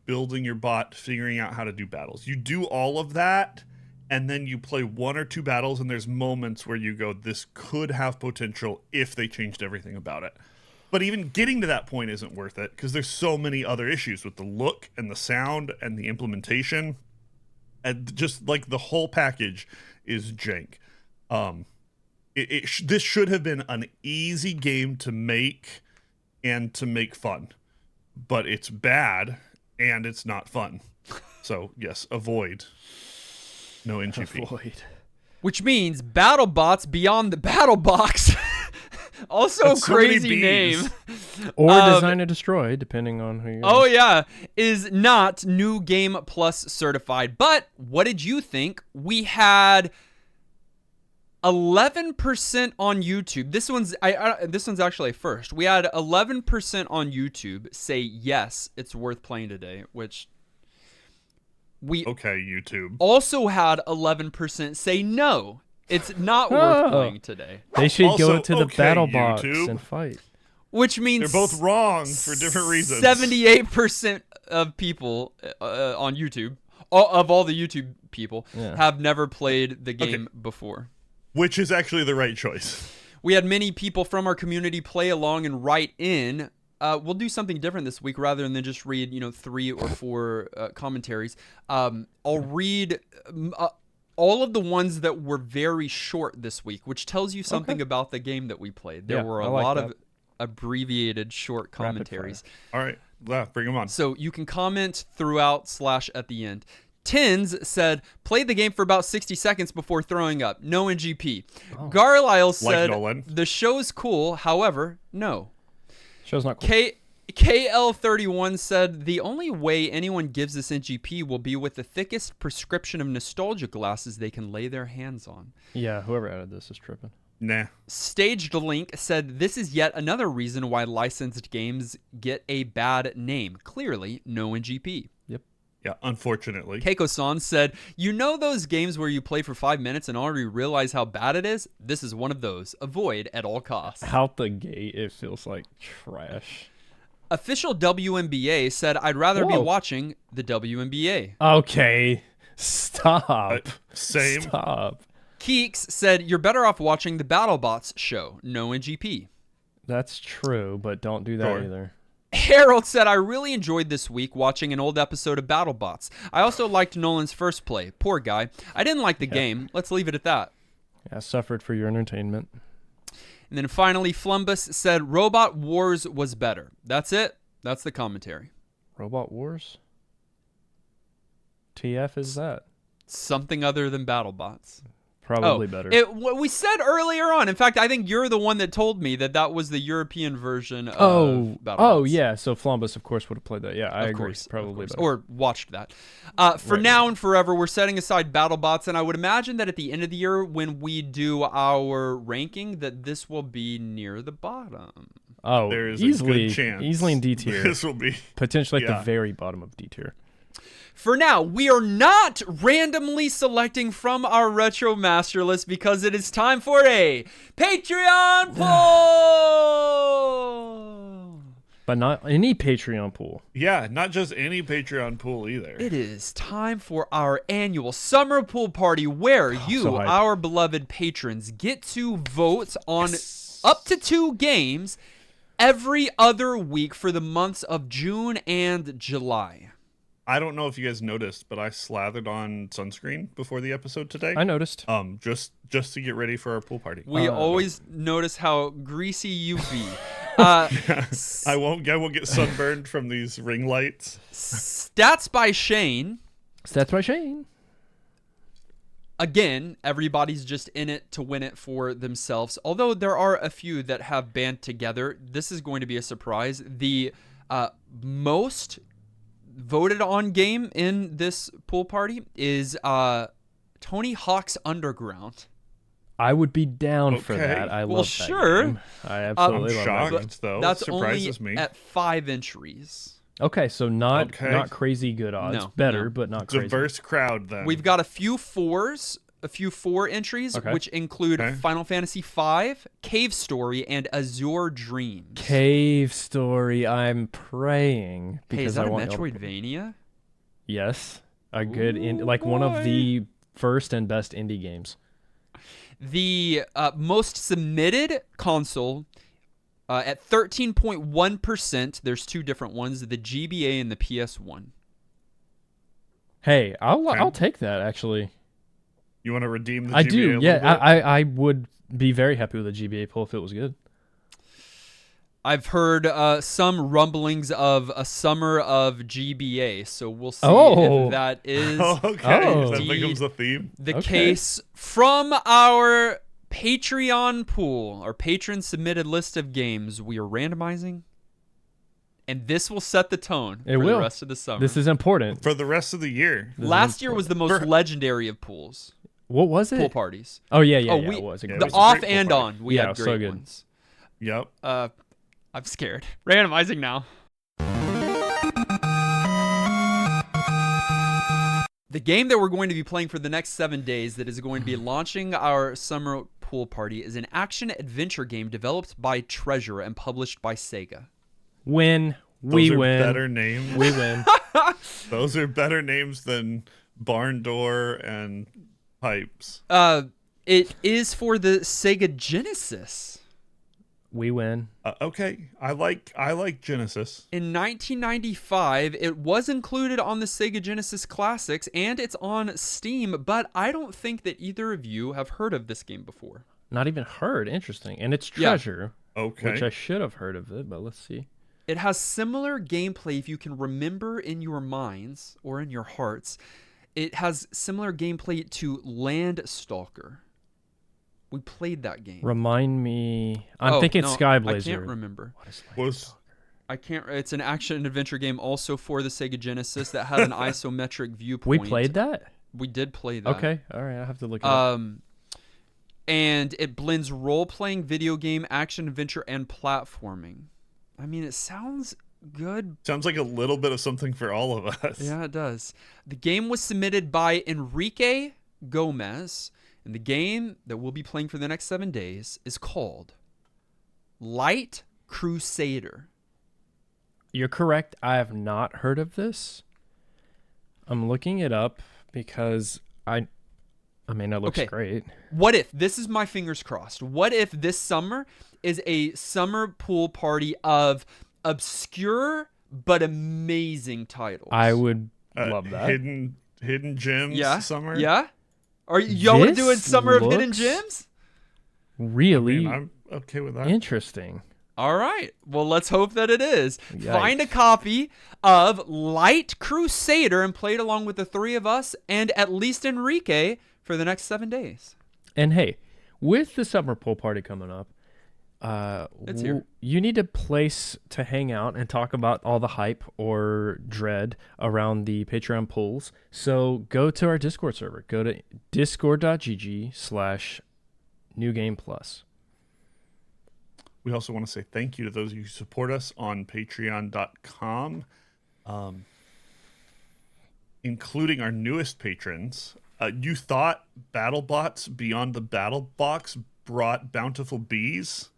building your bot, figuring out how to do battles. You do all of that, and then you play one or two battles, and there's moments where you go, this could have potential if they changed everything about it. But even getting to that point isn't worth it, because there's so many other issues with the look and the sound and the implementation. And just like the whole package is jank. This should have been an easy game to make and to make fun. But it's bad, and it's not fun. So, yes, avoid. No NGP. Avoid. Which means BattleBots Beyond the BattleBox. Also That's so many crazy name. Or Design to Destroy, depending on who you're. Oh, yeah. Is not New Game Plus certified. But what did you think? We had 11% on YouTube. This one's actually a first. We had 11% on YouTube say yes, it's worth playing today, which we YouTube. Also had 11% say no, it's not worth playing today. They should Also, go to the BattleBox YouTube. and fight. Which means They're both wrong for different reasons. 78% of people on YouTube, of all the YouTube people, have never played the game before. Which is actually the right choice. We had many people from our community play along and write in. We'll do something different this week rather than just read, 3 or 4 commentaries. I'll read all of the ones that were very short this week, which tells you something about the game that we played. There were a lot of abbreviated short commentaries. All right, bring them on. So you can comment throughout / at the end. Tins said, played the game for about 60 seconds before throwing up. No NGP. Oh. Garlisle said, the show's cool. However, no. Show's not cool. KL31 said, the only way anyone gives this NGP will be with the thickest prescription of nostalgia glasses they can lay their hands on. Yeah, whoever added this is tripping. Nah. Staged Link said, this is yet another reason why licensed games get a bad name. Clearly, no NGP. Yep. Yeah, unfortunately. Keiko-san said, "You know those games where you play for 5 minutes and already realize how bad it is? This is one of those. Avoid at all costs." Out the gate, it feels like trash. Official WNBA said, "I'd rather be Whoa. watching the WNBA." Okay, stop. Same. Stop. Keeks said, "You're better off watching the BattleBots show. No NGP." That's true, but don't do that Sure. either. Harold said, "I really enjoyed this week watching an old episode of BattleBots. I also liked Nolan's first play. Poor guy. I didn't like the game. Let's leave it at that." Yeah, suffered for your entertainment. And then finally, Flumbus said, "Robot Wars was better." That's it. That's the commentary. Robot Wars? TF is that? Something other than BattleBots. Probably better. What we said earlier on. In fact, I think you're the one that told me that that was the European version of BattleBots. Oh, yeah. So Flumbus, of course, would have played that. Yeah, I agree. Course, Probably better. or watched that. For Right. now and forever, we're setting aside BattleBots, and I would imagine that at the end of the year, when we do our ranking, that this will be near the bottom. Oh, There is easily, a good chance. easily in D tier. This will be Potentially at yeah. the very bottom of D tier. For now, we are not randomly selecting from our retro master list because it is time for a Patreon poll. But not any Patreon pool. Yeah, not just any Patreon pool either. It is time for our annual summer pool party where you, so hyped. our beloved patrons, get to vote on up to 2 games every other week for the months of June and July. I don't know if you guys noticed, but I slathered on sunscreen before the episode today. I noticed. Just to get ready for our pool party. We always notice how greasy you be. I won't get sunburned from these ring lights. Stats by Shane. Stats by Shane. Again, everybody's just in it to win it for themselves. Although there are a few that have band together. This is going to be a surprise. The most voted on game in this pool party is Tony Hawk's Underground. I would be down for Okay. that. I Well, love sure. that game. I absolutely I'm love that game. shocked though. That's Surprises only me. at 5 entries. Okay, so not Okay. crazy good odds. No, Better, no. but not crazy. Diverse crowd then. We've got a few 4s, a few 4 entries, Okay. which include Okay. Final Fantasy V, Cave Story, and Azure Dreams. Cave Story. I'm praying because Hey, is that I a want y'all to- Metroidvania? Yes, a good like one of the first and best indie games. The most submitted console at 13.1%. There's 2 different ones, the GBA and the PS1. Hey, I'll Okay. I'll take that actually. You want to redeem the I GBA do. a little Yeah, bit? I would be very happy with a GBA pull if it was good. I've heard some rumblings of a summer of GBA, so we'll see Oh. if that is Okay, Oh. that Indeed. becomes a theme. the Okay. case from our Patreon pool, our patron submitted list of games we are randomizing. And this will set the tone It for will. the rest of the summer. This is important. For the rest of the year. Last year was the most For- legendary of pools, What was it? pool parties. Oh yeah, yeah, Oh, yeah. we- It was. Yeah, It it The was a off great pool and party. on, we Yeah, it had was so great good. ones. Yep. I'm scared. Randomizing now. The game that we're going to be playing for the next 7 days that is going to be launching our summer pool party is an action-adventure game developed by Treasure and published by Sega. Win. Those We are win. better names. We win. Those are better names than Barn Door and Pipes. It is for the Sega Genesis. We win. Okay, I like Genesis. In 1995, it was included on the Sega Genesis Classics, and it's on Steam, but I don't think that either of you have heard of this game before. Not even heard. Interesting. And it's Yeah. Treasure, Okay. which I should have heard of it, but let's see. It has similar gameplay if you can remember in your minds or in your hearts. It has similar gameplay to Landstalker. We played that game. Remind me. I'm thinking no, Sky I Blazer. can't remember. What is Was I can't. It's an action and adventure game also for the Sega Genesis that had an isometric we viewpoint. played that? We did play that. Okay. All right. I have to look it up. And it blends role-playing, video game, action, adventure, and platforming. I mean, it sounds good. Sounds like a little bit of something for all of us. Yeah, it does. The game was submitted by Enrique Gomez, and the game that we'll be playing for the next 7 days is called Light Crusader. You're correct. I have not heard of this. I'm looking it up because I mean, it looks great. What if, this is my fingers crossed, what if this summer is a summer pool party of obscure but amazing titles? I would love that. Hidden gems summer. Yeah? Are y'all want to do a This summer of hidden looks gems? Really I'm okay with that. interesting. All right. Well, let's hope that it is. Yikes. Find a copy of Light Crusader and play it along with the three of us and at least Enrique for the next 7 days. And hey, with the summer pool party coming up, It's here. you need a place to hang out and talk about all the hype or dread around the Patreon pools. So go to our Discord server. Go to discord.gg/newgameplus. We also want to say thank you to those of you who support us on patreon.com, including our newest patrons. You thought BattleBots Beyond the BattleBox brought bountiful bees?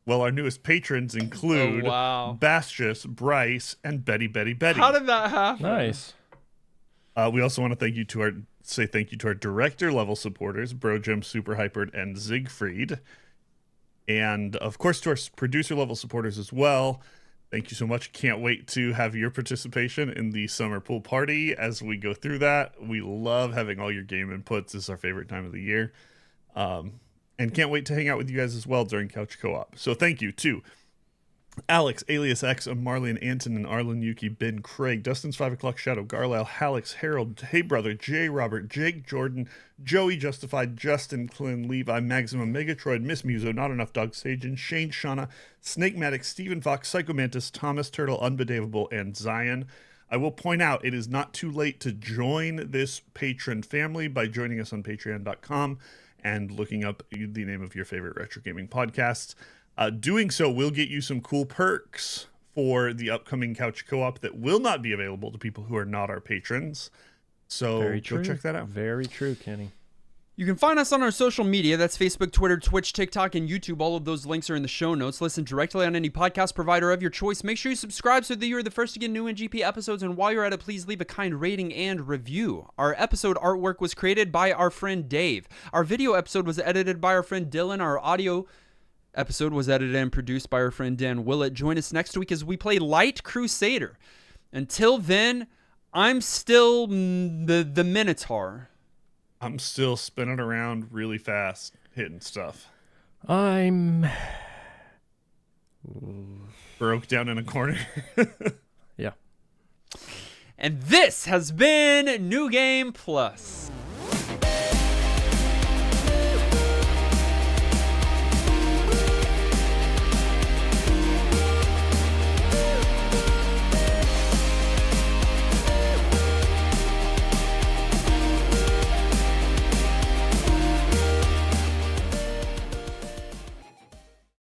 Well, our newest patrons include Bastius, Bryce, and Betty. How did that happen? Nice. We also want to say thank you to our director level supporters, BroJim, Super Hypered, and Siegfried. And of course to our producer level supporters as well. Thank you so much. Can't wait to have your participation in the summer pool party as we go through that. We love having all your game inputs. This is our favorite time of the year. And can't wait to hang out with you guys as well during Couch Co-op. So thank you to Alex, Alias X, Marlene, Anton, and Arlen, Yuki, Ben, Craig, Dustin's 5 o'clock Shadow, Garlisle, Halix, Harold, Hey Brother, Jay, Robert, Jake, Jordan, Joey, Justified, Justin, Clint, Levi, Maximum, Megatroid, Miss Muso, Not Enough Dog, Sagen, Shane, Shauna, Snake Matic, Stephen Fox, Psychomantis, Thomas Turtle, Unbedavable, and Zion. I will point out it is not too late to join this patron family by joining us on patreon.com and looking up the name of your favorite retro gaming podcasts. Doing so will get you some cool perks for the upcoming Couch Co-op that will not be available to people who are not our patrons. So go check that out. Very true, Kenny. You can find us on our social media. That's Facebook, Twitter, Twitch, TikTok, and YouTube. All of those links are in the show notes. Listen directly on any podcast provider of your choice. Make sure you subscribe so that you're the first to get new NGP episodes. And while you're at it, please leave a kind rating and review. Our episode artwork was created by our friend Dave. Our video episode was edited by our friend Dylan. Our audio episode was edited and produced by our friend Dan Willett. Join us next week as we play Light Crusader. Until then, I'm still the Minotaur. I'm still spinning around really fast, hitting stuff. I'm broke down in a corner. Yeah. And this has been New Game Plus.